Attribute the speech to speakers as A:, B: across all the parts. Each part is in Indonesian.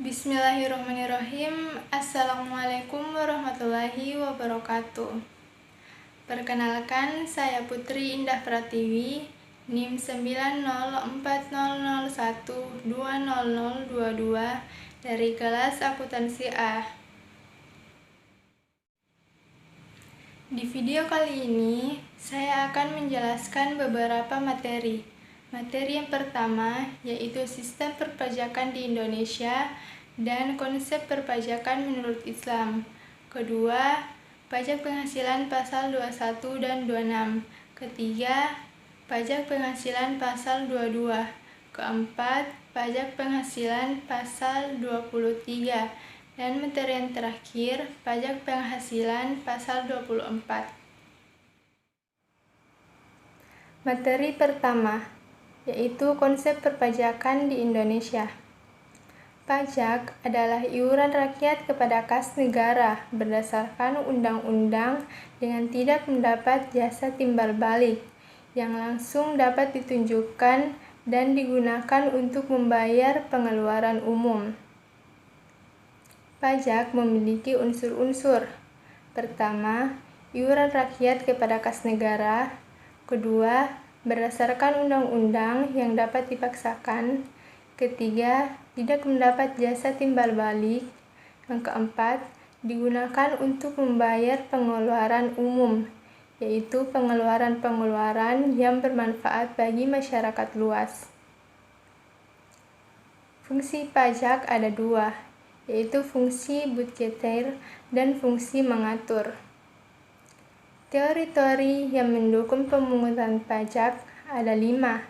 A: Bismillahirrahmanirrahim. Assalamualaikum warahmatullahi wabarakatuh. Perkenalkan, saya Putri Indah Pratiwi, NIM 90400120022 dari kelas akuntansi A. Di video kali ini, saya akan menjelaskan beberapa materi. Materi yang pertama yaitu sistem perpajakan di Indonesia dan konsep perpajakan menurut Islam. Kedua, pajak penghasilan pasal 21 dan 26. Ketiga, pajak penghasilan pasal 22. Keempat, pajak penghasilan pasal 23. Dan materi yang terakhir, pajak penghasilan pasal 24. Materi pertama yaitu konsep perpajakan di Indonesia. Pajak adalah iuran rakyat kepada kas negara berdasarkan undang-undang dengan tidak mendapat jasa timbal balik yang langsung dapat ditunjukkan dan digunakan untuk membayar pengeluaran umum. Pajak memiliki unsur-unsur. Pertama, iuran rakyat kepada kas negara. Kedua, berdasarkan undang-undang yang dapat dipaksakan. Ketiga, tidak mendapat jasa timbal balik. Yang keempat, digunakan untuk membayar pengeluaran umum, yaitu pengeluaran-pengeluaran yang bermanfaat bagi masyarakat luas. Fungsi pajak ada dua, yaitu fungsi budgeter dan fungsi mengatur. Teori-teori yang mendukung pemungutan pajak ada 5,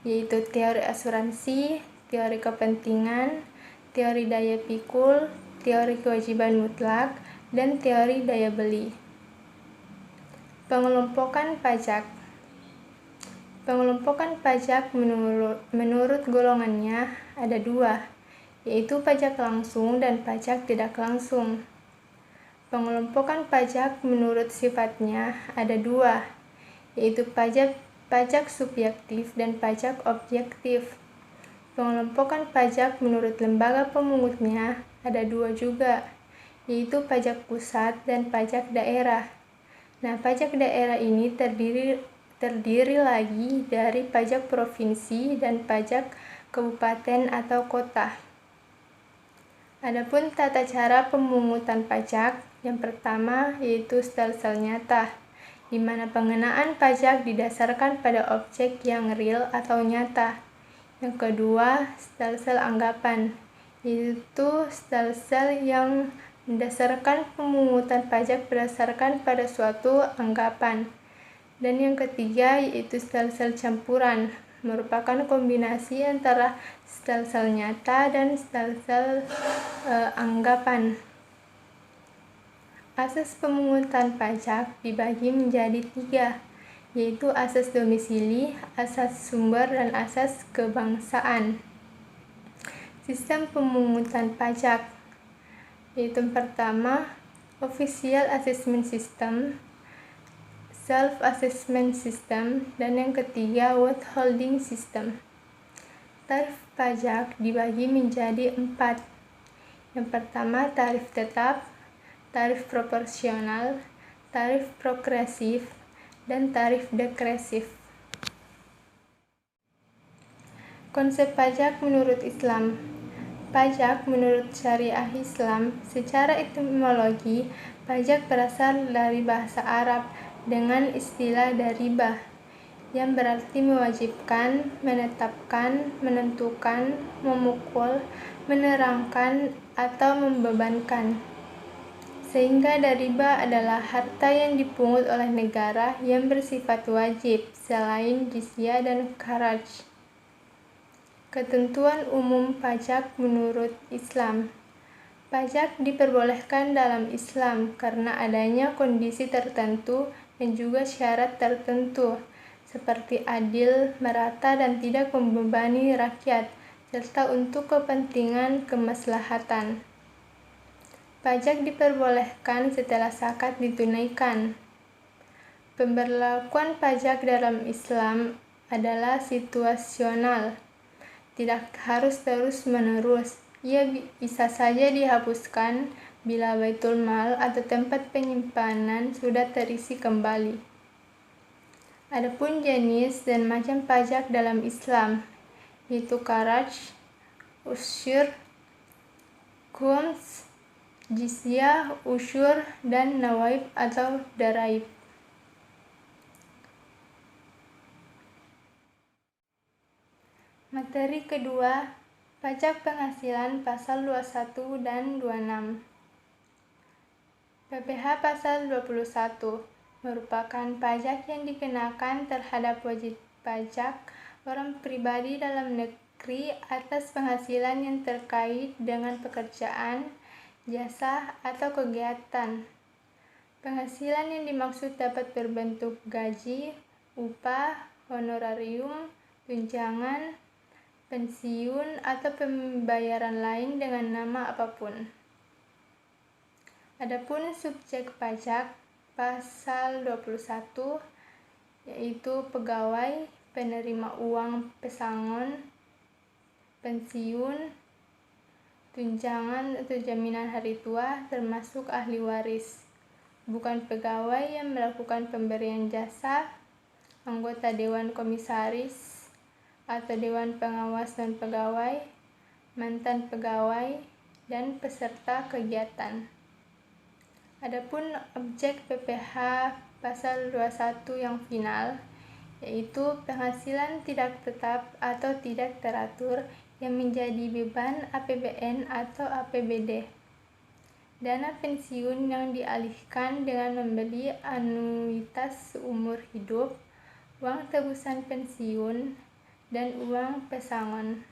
A: yaitu teori asuransi, teori kepentingan, teori daya pikul, teori kewajiban mutlak, dan teori daya beli. Pengelompokan pajak. Pengelompokan pajak menurut golongannya ada 2, yaitu pajak langsung dan pajak tidak langsung. Pengelompokan pajak menurut sifatnya ada 2, yaitu pajak subjektif dan pajak objektif. Pengelompokan pajak menurut lembaga pemungutnya ada 2 juga, yaitu pajak pusat dan pajak daerah. Nah, pajak daerah ini terdiri lagi dari pajak provinsi dan pajak kabupaten atau kota. Adapun tata cara pemungutan pajak, yang pertama yaitu stelsel nyata, di mana pengenaan pajak didasarkan pada objek yang real atau nyata. Yang kedua, stelsel anggapan, yaitu stelsel yang mendasarkan pemungutan pajak berdasarkan pada suatu anggapan. Dan yang ketiga yaitu stelsel campuran, merupakan kombinasi antara stelsel nyata dan stelsel anggapan. Asas pemungutan pajak dibagi menjadi 3, yaitu asas domisili, asas sumber, dan asas kebangsaan. Sistem pemungutan pajak yaitu pertama, official assessment system, self assessment system, dan yang ketiga withholding system. Tarif pajak dibagi menjadi 4. Yang pertama, tarif tetap, tarif proporsional, tarif progresif, dan tarif degresif. Konsep pajak menurut Islam. Pajak menurut syariah Islam, secara etimologi, pajak berasal dari bahasa Arab dengan istilah daribah, yang berarti mewajibkan, menetapkan, menentukan, memukul, menerangkan, atau membebankan. Sehingga daribah adalah harta yang dipungut oleh negara yang bersifat wajib, selain jizyah dan kharaj. Ketentuan umum pajak menurut Islam. Pajak diperbolehkan dalam Islam karena adanya kondisi tertentu dan juga syarat tertentu, seperti adil, merata, dan tidak membebani rakyat, serta untuk kepentingan kemaslahatan. Pajak diperbolehkan setelah zakat ditunaikan. Pemberlakuan pajak dalam Islam adalah situasional, tidak harus terus-menerus. Ia bisa saja dihapuskan bila baitul mal atau tempat penyimpanan sudah terisi kembali. Adapun jenis dan macam pajak dalam Islam, yaitu kharaj, usyur, khums, jizyah, usyur, dan nawaib atau daraib. Materi kedua, pajak penghasilan pasal 21 dan 26. PPh pasal 21 merupakan pajak yang dikenakan terhadap wajib pajak orang pribadi dalam negeri atas penghasilan yang terkait dengan pekerjaan, jasa, atau kegiatan. Penghasilan yang dimaksud dapat berbentuk gaji, upah, honorarium, tunjangan, pensiun, atau pembayaran lain dengan nama apapun. Adapun subjek pajak pasal 21 yaitu pegawai, penerima uang pesangon, pensiun, tunjangan atau jaminan hari tua termasuk ahli waris, bukan pegawai yang melakukan pemberian jasa, anggota dewan komisaris atau dewan pengawas non pegawai, mantan pegawai, dan peserta kegiatan. Adapun objek PPh pasal 21 yang final yaitu penghasilan tidak tetap atau tidak teratur yang menjadi beban APBN atau APBD. Dana pensiun yang dialihkan dengan membeli anuitas seumur hidup, uang tebusan pensiun, dan uang pesangon.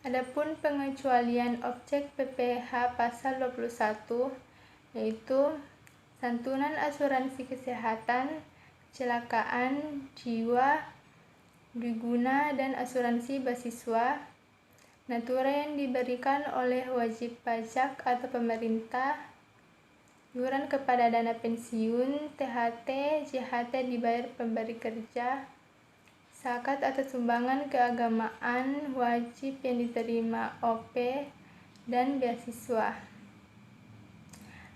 A: Adapun pengecualian objek PPh pasal 21 yaitu santunan asuransi kesehatan, kecelakaan jiwa, diguna, dan asuransi beasiswa, natura yang diberikan oleh wajib pajak atau pemerintah, iuran kepada dana pensiun, THT, JHT dibayar pemberi kerja, zakat atau sumbangan keagamaan wajib yang diterima OP, dan beasiswa.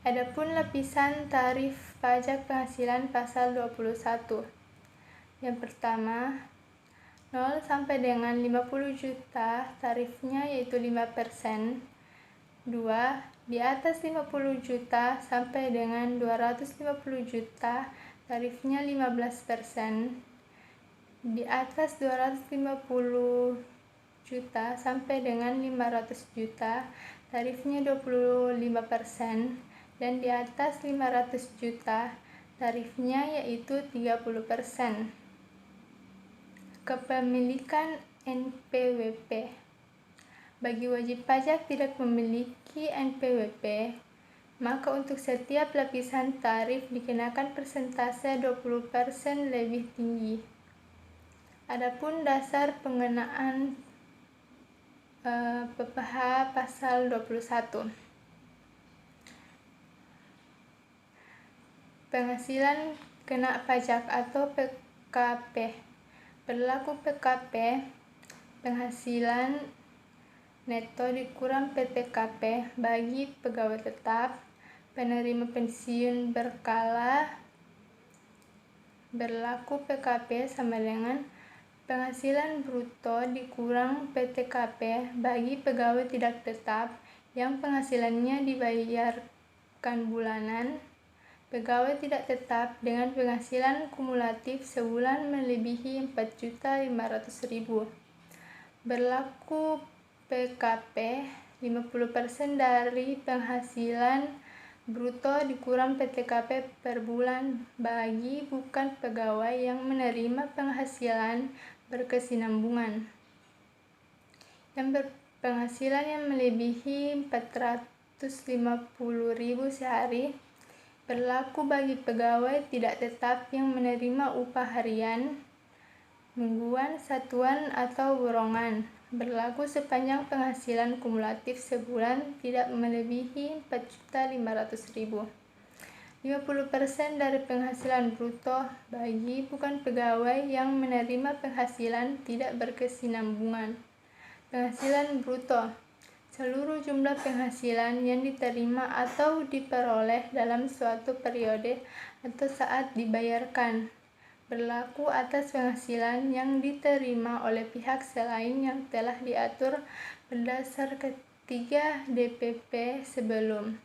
A: Adapun lapisan tarif pajak penghasilan pasal 21. Yang pertama, 0 sampai dengan 50 juta tarifnya yaitu 5%. 2. Di atas 50 juta sampai dengan 250 juta tarifnya 15%. Di atas 250 juta sampai dengan 500 juta tarifnya 25%, dan di atas 500 juta tarifnya yaitu 30%. Kepemilikan NPWP. Bagi wajib pajak tidak memiliki NPWP, maka untuk setiap lapisan tarif dikenakan persentase 20% lebih tinggi. Adapun dasar pengenaan PPh pasal 21. Penghasilan kena pajak atau PKP. Berlaku PKP, penghasilan neto dikurang PTKP bagi pegawai tetap, penerima pensiun berkala. Berlaku PKP sama dengan penghasilan bruto dikurang PTKP bagi pegawai tidak tetap yang penghasilannya dibayarkan bulanan, pegawai tidak tetap dengan penghasilan kumulatif sebulan melebihi 4.500.000. Berlaku PKP 50% dari penghasilan bruto dikurang PTKP per bulan bagi bukan pegawai yang menerima penghasilan berkesinambungan. Yang berpenghasilan yang melebihi 450.000 sehari. Berlaku bagi pegawai tidak tetap yang menerima upah harian, mingguan, satuan, atau borongan. Berlaku sepanjang penghasilan kumulatif sebulan tidak melebihi 4.500.000. 50% dari penghasilan bruto bagi bukan pegawai yang menerima penghasilan tidak berkesinambungan. Penghasilan bruto seluruh jumlah penghasilan yang diterima atau diperoleh dalam suatu periode atau saat dibayarkan, berlaku atas penghasilan yang diterima oleh pihak selain yang telah diatur berdasar ketiga DPP sebelum.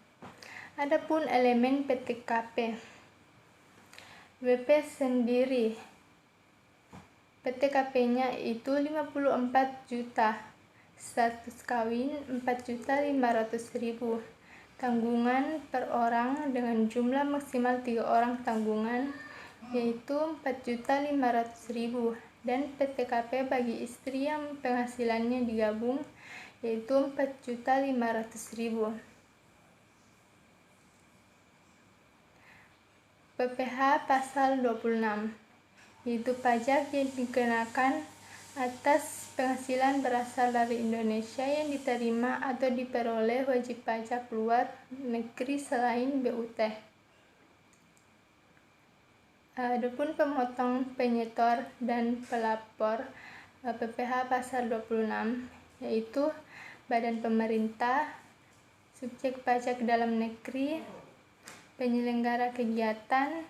A: Adapun elemen PTKP. WP sendiri, PTKP-nya itu 54 juta, status kawin 4.500.000, tanggungan per orang dengan jumlah maksimal 3 orang tanggungan yaitu 4.500.000, dan PTKP bagi istri yang penghasilannya digabung yaitu 4.500.000. PPh pasal 26, yaitu pajak yang dikenakan atas penghasilan berasal dari Indonesia yang diterima atau diperoleh wajib pajak luar negeri selain BUT. Adapun pemotong, penyetor, dan pelapor PPh pasal 26, yaitu badan pemerintah, subjek pajak dalam negeri, penyelenggara kegiatan,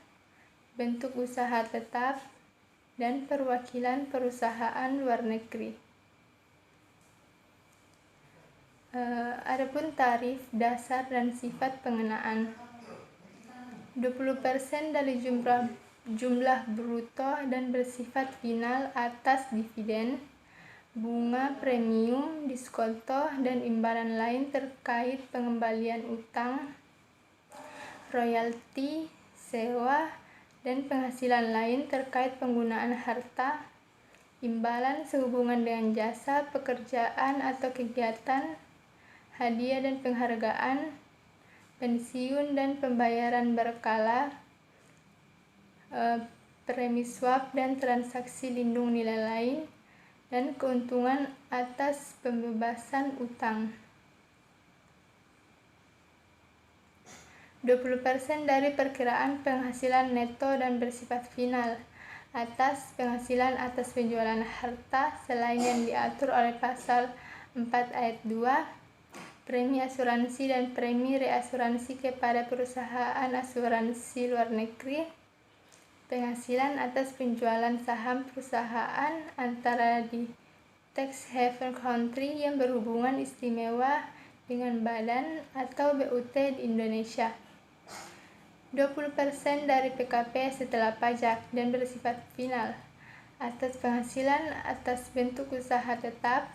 A: bentuk usaha tetap, dan perwakilan perusahaan luar negeri. Adapun tarif dasar dan sifat pengenaan. 20% dari jumlah bruto dan bersifat final atas dividen, bunga premium, diskonto, dan imbalan lain terkait pengembalian utang, royalti, sewa, dan penghasilan lain terkait penggunaan harta, imbalan sehubungan dengan jasa, pekerjaan atau kegiatan, hadiah dan penghargaan, pensiun dan pembayaran berkala, premi swap dan transaksi lindung nilai lain, dan keuntungan atas pembebasan utang. 20% dari perkiraan penghasilan neto dan bersifat final atas penghasilan atas penjualan harta selain yang diatur oleh pasal 4 ayat 2, premi asuransi dan premi reasuransi kepada perusahaan asuransi luar negeri, penghasilan atas penjualan saham perusahaan antara di tax haven country yang berhubungan istimewa dengan badan atau BUT di Indonesia. 20% dari PKP setelah pajak dan bersifat final atas penghasilan atas bentuk usaha tetap,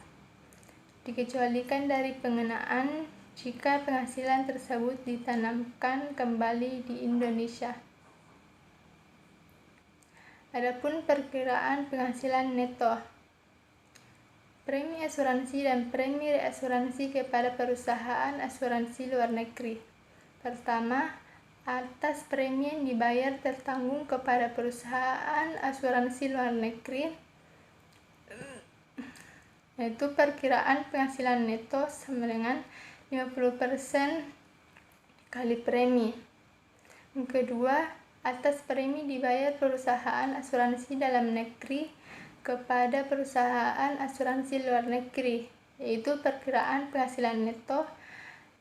A: dikecualikan dari pengenaan jika penghasilan tersebut ditanamkan kembali di Indonesia. Adapun perkiraan penghasilan neto. Premi asuransi dan premi reasuransi kepada perusahaan asuransi luar negeri. Pertama, atas premi yang dibayar tertanggung kepada perusahaan asuransi luar negeri, yaitu perkiraan penghasilan neto sama dengan 50% kali premi. Yang kedua, atas premi dibayar perusahaan asuransi dalam negeri kepada perusahaan asuransi luar negeri, yaitu perkiraan penghasilan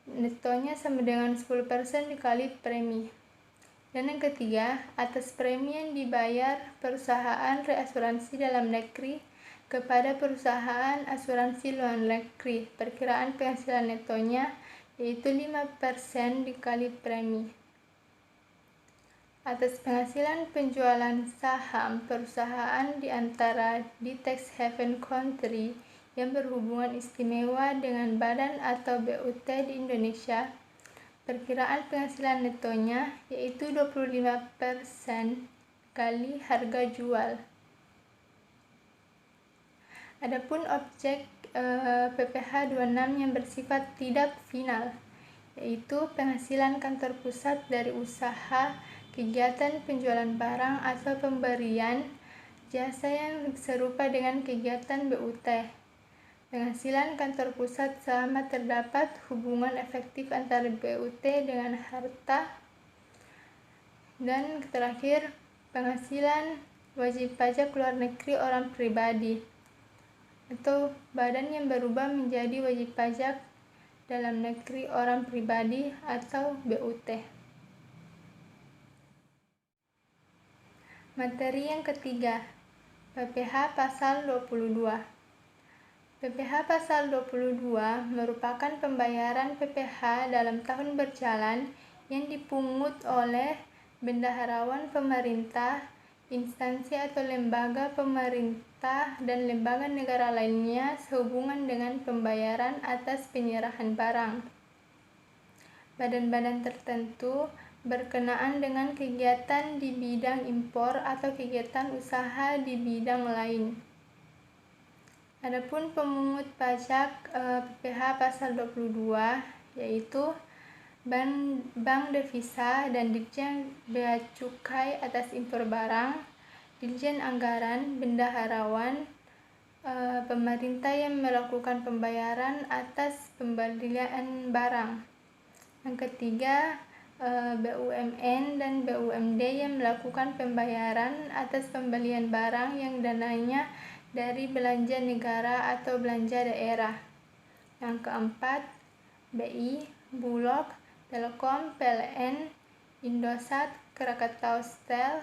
A: netonya sama dengan 10% dikali premi. Dan yang ketiga, atas premi yang dibayar perusahaan reasuransi dalam negeri kepada perusahaan asuransi luar negeri, perkiraan penghasilan netonya yaitu 5% dikali premi. Atas penghasilan penjualan saham perusahaan di antara di tax haven country yang berhubungan istimewa dengan badan atau BUT di Indonesia, perkiraan penghasilan netonya yaitu 25% kali harga jual. Adapun objek PPh 26 yang bersifat tidak final, yaitu penghasilan kantor pusat dari usaha kegiatan penjualan barang atau pemberian jasa yang serupa dengan kegiatan BUT, penghasilan kantor pusat selama terdapat hubungan efektif antara BUT dengan harta, dan terakhir penghasilan wajib pajak luar negeri orang pribadi atau badan yang berubah menjadi wajib pajak dalam negeri orang pribadi atau BUT. Materi yang ketiga, PPh pasal 22. PPh pasal 22 merupakan pembayaran PPh dalam tahun berjalan yang dipungut oleh bendaharawan pemerintah, instansi atau lembaga pemerintah dan lembaga negara lainnya sehubungan dengan pembayaran atas penyerahan barang. Badan-badan tertentu berkenaan dengan kegiatan di bidang impor atau kegiatan usaha di bidang lain. Adapun pemungut pajak PPh pasal 22 yaitu Bank Devisa dan Ditjen Bea Cukai atas impor barang, Ditjen Anggaran, bendaharawan, pemerintah yang melakukan pembayaran atas pembelian barang. Yang ketiga, BUMN dan BUMD yang melakukan pembayaran atas pembelian barang yang dananya dari belanja negara atau belanja daerah. Yang keempat, BI, Bulog, Telkom, PLN, Indosat, Krakatau Steel,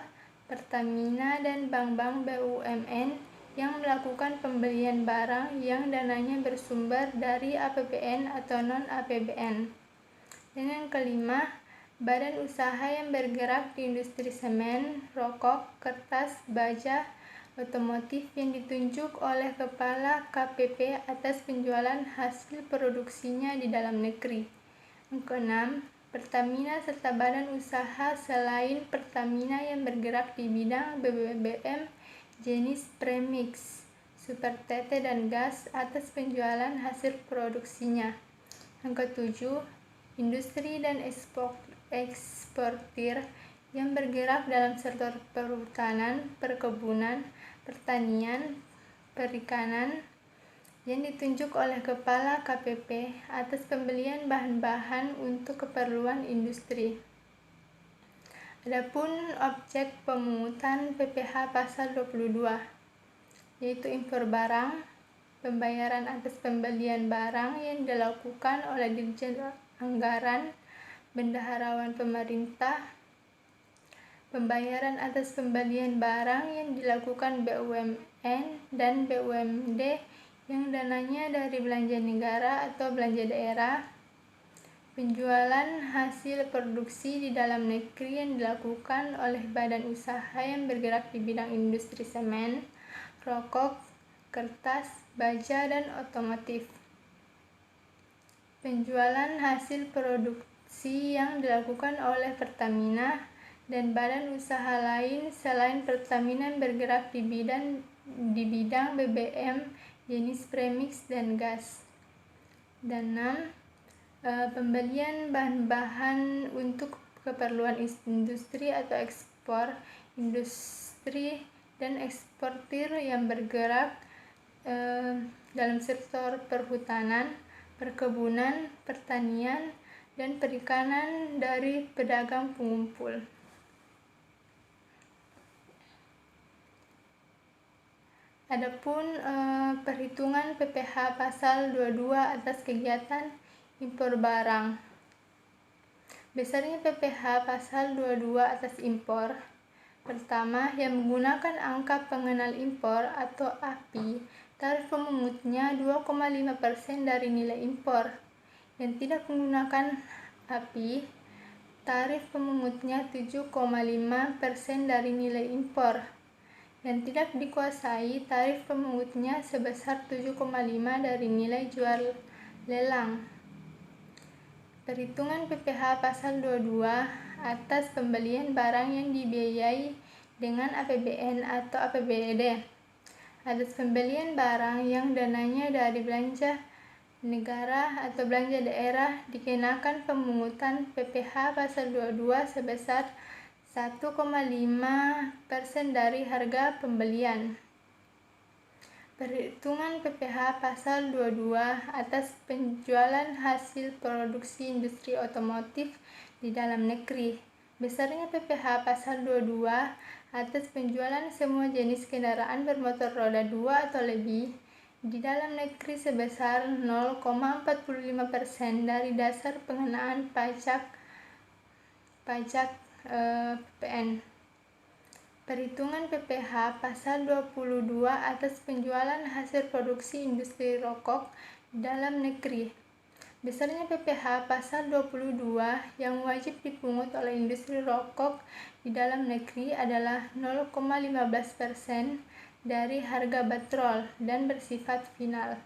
A: Pertamina, dan bank-bank BUMN yang melakukan pembelian barang yang dananya bersumber dari APBN atau non-APBN. Dan yang kelima, badan usaha yang bergerak di industri semen, rokok, kertas, baja, otomotif yang ditunjuk oleh Kepala KPP atas penjualan hasil produksinya di dalam negeri. Yang keenam, Pertamina serta badan usaha selain Pertamina yang bergerak di bidang BBM jenis premix, super TT dan gas atas penjualan hasil produksinya. Yang ketujuh, industri dan eksportir yang bergerak dalam sektor perhutanan, perkebunan, pertanian, perikanan yang ditunjuk oleh Kepala KPP atas pembelian bahan-bahan untuk keperluan industri. Adapun objek pemungutan PPh pasal 22 yaitu impor barang, pembayaran atas pembelian barang yang dilakukan oleh Ditjen Anggaran, bendaharawan pemerintah, pembayaran atas pembelian barang yang dilakukan BUMN dan BUMD yang dananya dari belanja negara atau belanja daerah, penjualan hasil produksi di dalam negeri yang dilakukan oleh badan usaha yang bergerak di bidang industri semen, rokok, kertas, baja, dan otomotif. Penjualan hasil produksi yang dilakukan oleh Pertamina dan badan usaha lain selain Pertamina yang bergerak di bidang BBM jenis premix dan gas. Dan 6. Pembelian bahan-bahan untuk keperluan industri atau ekspor, industri dan eksportir yang bergerak dalam sektor perhutanan, perkebunan, pertanian, dan perikanan dari pedagang pengumpul. Adapun perhitungan PPh pasal 22 atas kegiatan impor barang. Besarnya PPh pasal 22 atas impor. Pertama, yang menggunakan angka pengenal impor atau API, tarif pemungutnya 2,5% dari nilai impor. Yang tidak menggunakan API, tarif pemungutnya 7,5% dari nilai impor. Yang tidak dikuasai, tarif pemungutnya sebesar 7,5% dari nilai jual lelang. Perhitungan PPh pasal 22 atas pembelian barang yang dibiayai dengan APBN atau APBD. Atas pembelian barang yang dananya dari belanja negara atau belanja daerah dikenakan pemungutan PPh pasal 22 sebesar 1,5% dari harga pembelian. Perhitungan PPh pasal 22 atas penjualan hasil produksi industri otomotif di dalam negeri. Besarnya PPh pasal 22 atas penjualan semua jenis kendaraan bermotor roda 2 atau lebih di dalam negeri sebesar 0,45% dari dasar pengenaan pajak PPN. Perhitungan PPh Pasal 22 atas penjualan hasil produksi industri rokok dalam negeri. Besarnya PPh Pasal 22 yang wajib dipungut oleh industri rokok di dalam negeri adalah 0,15% dari harga batrol dan bersifat final.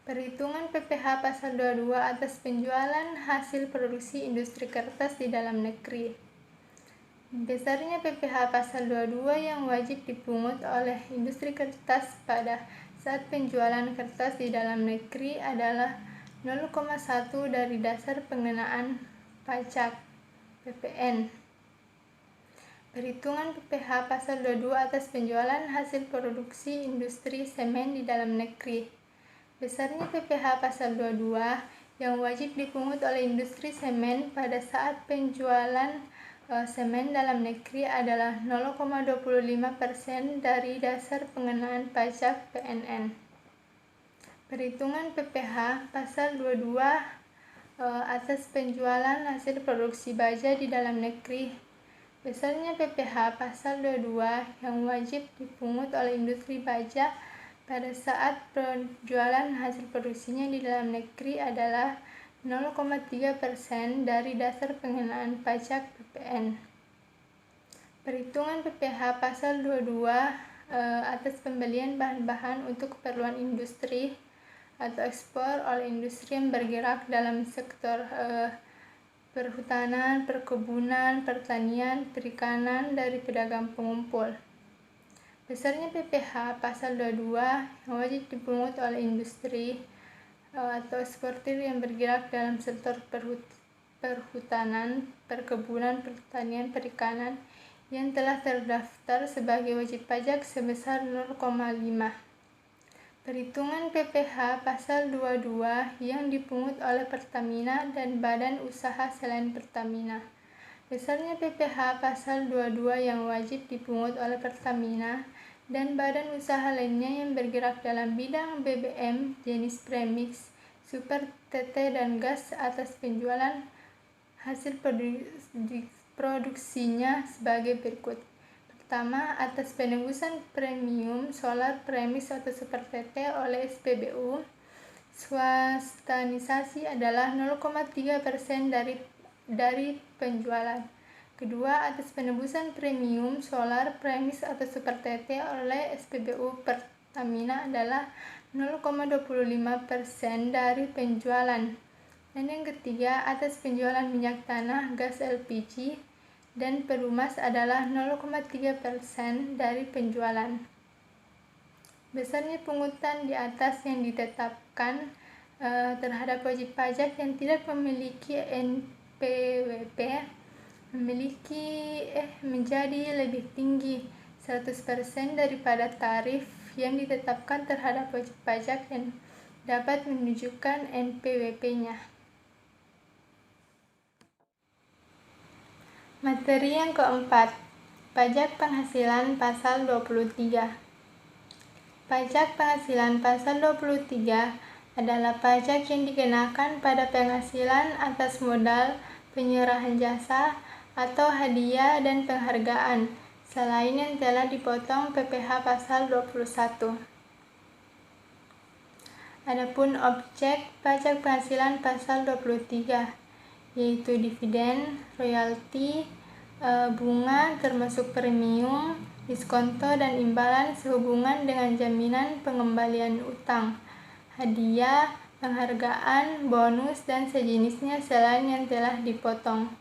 A: Perhitungan PPh Pasal 22 atas penjualan hasil produksi industri kertas di dalam negeri. Besarnya PPh Pasal 22 yang wajib dipungut oleh industri kertas pada saat penjualan kertas di dalam negeri adalah 0,1 dari dasar pengenaan pajak PPN. Perhitungan PPh Pasal 22 atas penjualan hasil produksi industri semen di dalam negeri. Besarnya PPh Pasal 22 yang wajib dipungut oleh industri semen pada saat penjualan semen dalam negeri adalah 0,25% dari dasar pengenaan pajak PNN. Perhitungan PPh Pasal 22 atas penjualan hasil produksi baja di dalam negeri. Besarnya PPh Pasal 22 yang wajib dipungut oleh industri baja pada saat penjualan hasil produksinya di dalam negeri adalah 0,3% dari dasar pengenaan pajak PPN. Perhitungan PPh Pasal 22 atas pembelian bahan-bahan untuk keperluan industri atau ekspor oleh industri yang bergerak dalam sektor perhutanan, perkebunan, pertanian, perikanan dari pedagang pengumpul. Besarnya PPh Pasal 22 yang wajib dipungut oleh industri atau eksportir yang bergerak dalam sektor perhutanan, perkebunan, pertanian, perikanan yang telah terdaftar sebagai wajib pajak sebesar 0,5. Perhitungan PPh Pasal 22 yang dipungut oleh Pertamina dan badan usaha selain Pertamina. Besarnya PPh Pasal 22 yang wajib dipungut oleh Pertamina dan badan usaha lainnya yang bergerak dalam bidang BBM jenis premix, super TT dan gas atas penjualan hasil produksinya sebagai berikut. Pertama, atas penembusan premium solar premis atau super TT oleh SPBU, swastanisasi adalah 0,3% dari penjualan. Kedua, atas penembusan premium solar premis atau super TT oleh SPBU Pertamina adalah 0,25% dari penjualan. Dan yang ketiga, atas penjualan minyak tanah, gas LPG, dan perumas adalah 0,3% dari penjualan. Besarnya pungutan di atas yang ditetapkan terhadap wajib pajak yang tidak memiliki NPWP menjadi lebih tinggi 100% daripada tarif yang ditetapkan terhadap wajib pajak yang dapat menunjukkan NPWP-nya. Materi yang keempat, pajak penghasilan Pasal 23. Pajak penghasilan Pasal 23 adalah pajak yang dikenakan pada penghasilan atas modal, penyerahan jasa, atau hadiah dan penghargaan, selain yang telah dipotong PPh Pasal 21. Adapun objek pajak penghasilan Pasal 23, yaitu dividen, royalti, bunga termasuk premium, diskonto dan imbalan sehubungan dengan jaminan pengembalian utang, hadiah, penghargaan, bonus, dan sejenisnya selain yang telah dipotong.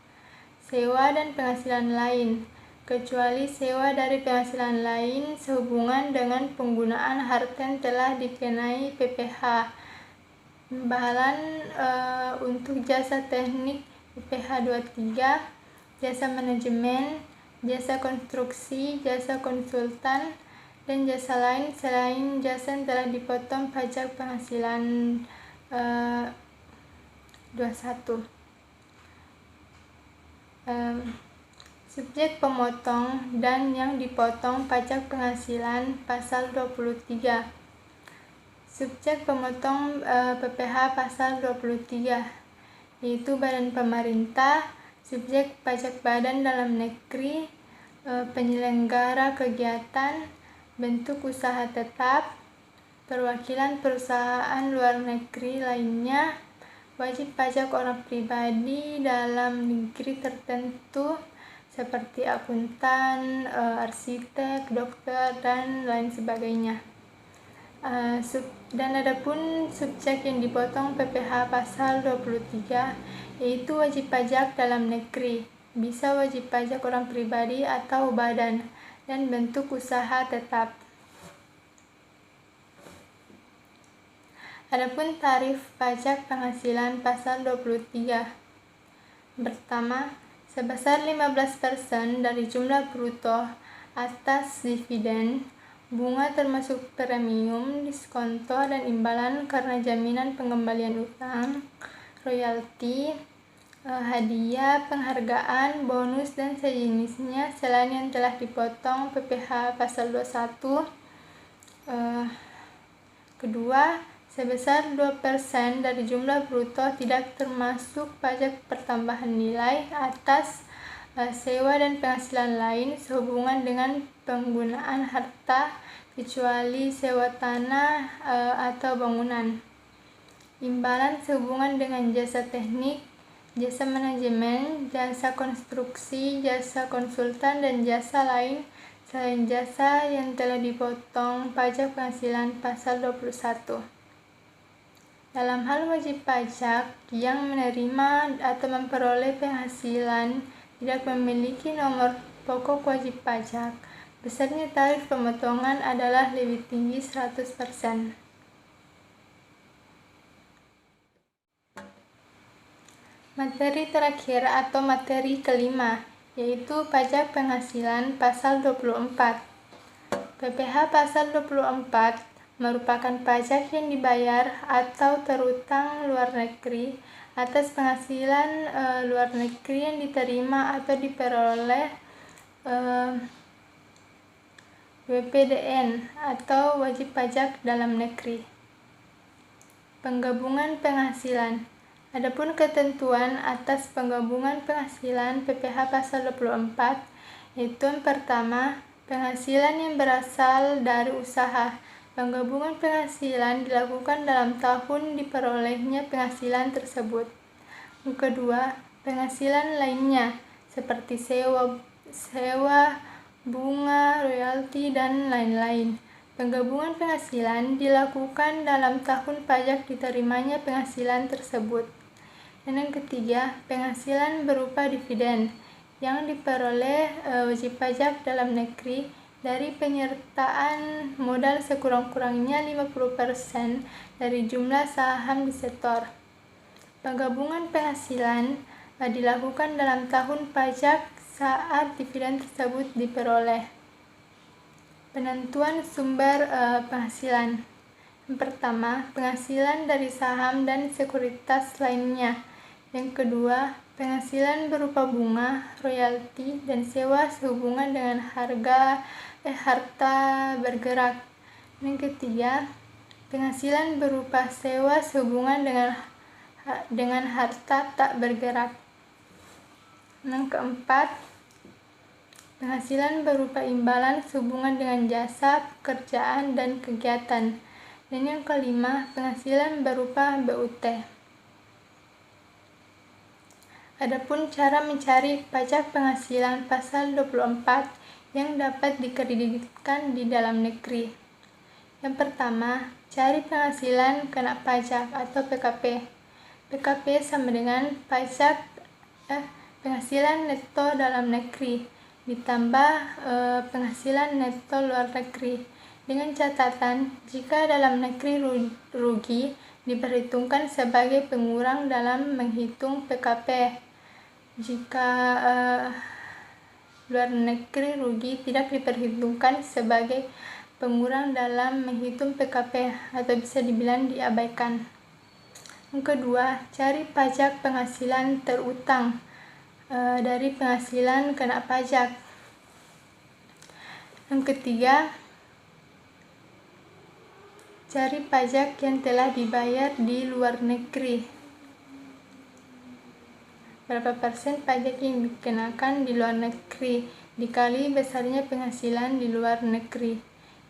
A: Sewa dan penghasilan lain, kecuali sewa dari penghasilan lain sehubungan dengan penggunaan harta yang telah dikenai PPh. Imbalan untuk jasa teknik PPh 23, jasa manajemen, jasa konstruksi, jasa konsultan, dan jasa lain selain jasa yang telah dipotong pajak penghasilan 21. Subjek pemotong dan yang dipotong pajak penghasilan Pasal 23. Subjek pemotong PPh pasal 23, yaitu badan pemerintah, subjek pajak badan dalam negeri, penyelenggara kegiatan, bentuk usaha tetap, perwakilan perusahaan luar negeri lainnya, wajib pajak orang pribadi dalam negeri tertentu seperti akuntan, arsitek, dokter, dan lain sebagainya. Dan adapun subjek yang dipotong PPh pasal 23, yaitu wajib pajak dalam negeri, bisa wajib pajak orang pribadi atau badan, dan bentuk usaha tetap. Adapun tarif pajak penghasilan pasal 23. Pertama, sebesar 15% dari jumlah bruto atas dividen, bunga termasuk premium, diskonto, dan imbalan karena jaminan pengembalian utang, royalti, hadiah, penghargaan, bonus, dan sejenisnya selain yang telah dipotong PPh pasal 21. Kedua, sebesar 2% dari jumlah bruto tidak termasuk pajak pertambahan nilai atas sewa dan penghasilan lain sehubungan dengan penggunaan harta kecuali sewa tanah atau bangunan. Imbalan sehubungan dengan jasa teknik, jasa manajemen, jasa konstruksi, jasa konsultan, dan jasa lain selain jasa yang telah dipotong pajak penghasilan pasal 21. Dalam hal wajib pajak yang menerima atau memperoleh penghasilan tidak memiliki nomor pokok wajib pajak, besarnya tarif pemotongan adalah lebih tinggi 100%. Materi terakhir atau materi kelima, yaitu pajak penghasilan pasal 24. PPh pasal 24 merupakan pajak yang dibayar atau terutang luar negeri atas penghasilan luar negeri yang diterima atau diperoleh WPDN atau wajib pajak dalam negeri. Penggabungan penghasilan. Adapun ketentuan atas penggabungan penghasilan PPh pasal 24, yaitu yang pertama, penghasilan yang berasal dari usaha. Penggabungan penghasilan dilakukan dalam tahun diperolehnya penghasilan tersebut. Yang kedua, penghasilan lainnya seperti sewa, bunga, royalti, dan lain-lain. Penggabungan penghasilan dilakukan dalam tahun pajak diterimanya penghasilan tersebut. Dan yang ketiga, penghasilan berupa dividen yang diperoleh wajib pajak dalam negeri dari penyertaan modal sekurang-kurangnya 50% dari jumlah saham di sektor. Penggabungan penghasilan dilakukan dalam tahun pajak saat dividen tersebut diperoleh. Penentuan sumber penghasilan. Yang pertama, penghasilan dari saham dan sekuritas lainnya. Yang kedua, penghasilan berupa bunga, royalti, dan sewa sehubungan dengan harta bergerak. Yang ketiga, penghasilan berupa sewa sehubungan dengan harta tak bergerak. Yang keempat, penghasilan berupa imbalan sehubungan dengan jasa, pekerjaan, dan kegiatan. Dan yang kelima, penghasilan berupa BUT. Adapun cara mencari pajak penghasilan pasal 24 yang dapat dikreditkan di dalam negeri. Yang pertama, cari penghasilan kena pajak atau PKP. PKP sama dengan penghasilan neto dalam negeri ditambah penghasilan neto luar negeri, dengan catatan jika dalam negeri rugi diperhitungkan sebagai pengurang dalam menghitung PKP. Jika luar negeri rugi tidak diperhitungkan sebagai pengurang dalam menghitung PKP atau bisa dibilang diabaikan. Yang kedua, cari pajak penghasilan terutang dari penghasilan kena pajak. Yang ketiga, Cari pajak yang telah dibayar di luar negeri. Berapa persen pajak yang dikenakan di luar negeri dikali besarnya penghasilan di luar negeri.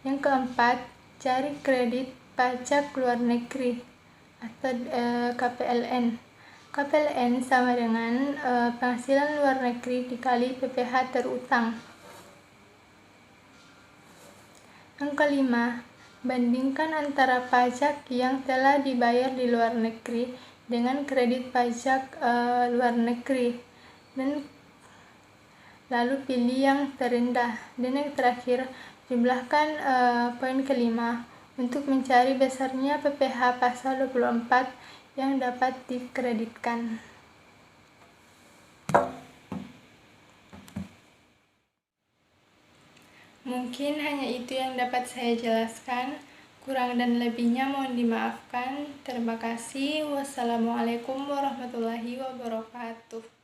A: Yang keempat, cari kredit pajak luar negeri atau KPLN. KPLN sama dengan penghasilan luar negeri dikali PPh terutang. Yang kelima, bandingkan antara pajak yang telah dibayar di luar negeri dengan kredit pajak luar negeri, dan lalu pilih yang terendah. Dan yang terakhir, jumlahkan poin kelima untuk mencari besarnya PPh pasal 24 yang dapat dikreditkan. Mungkin hanya itu yang dapat saya jelaskan. Kurang dan lebihnya mohon dimaafkan. Terima kasih. Wassalamualaikum warahmatullahi wabarakatuh.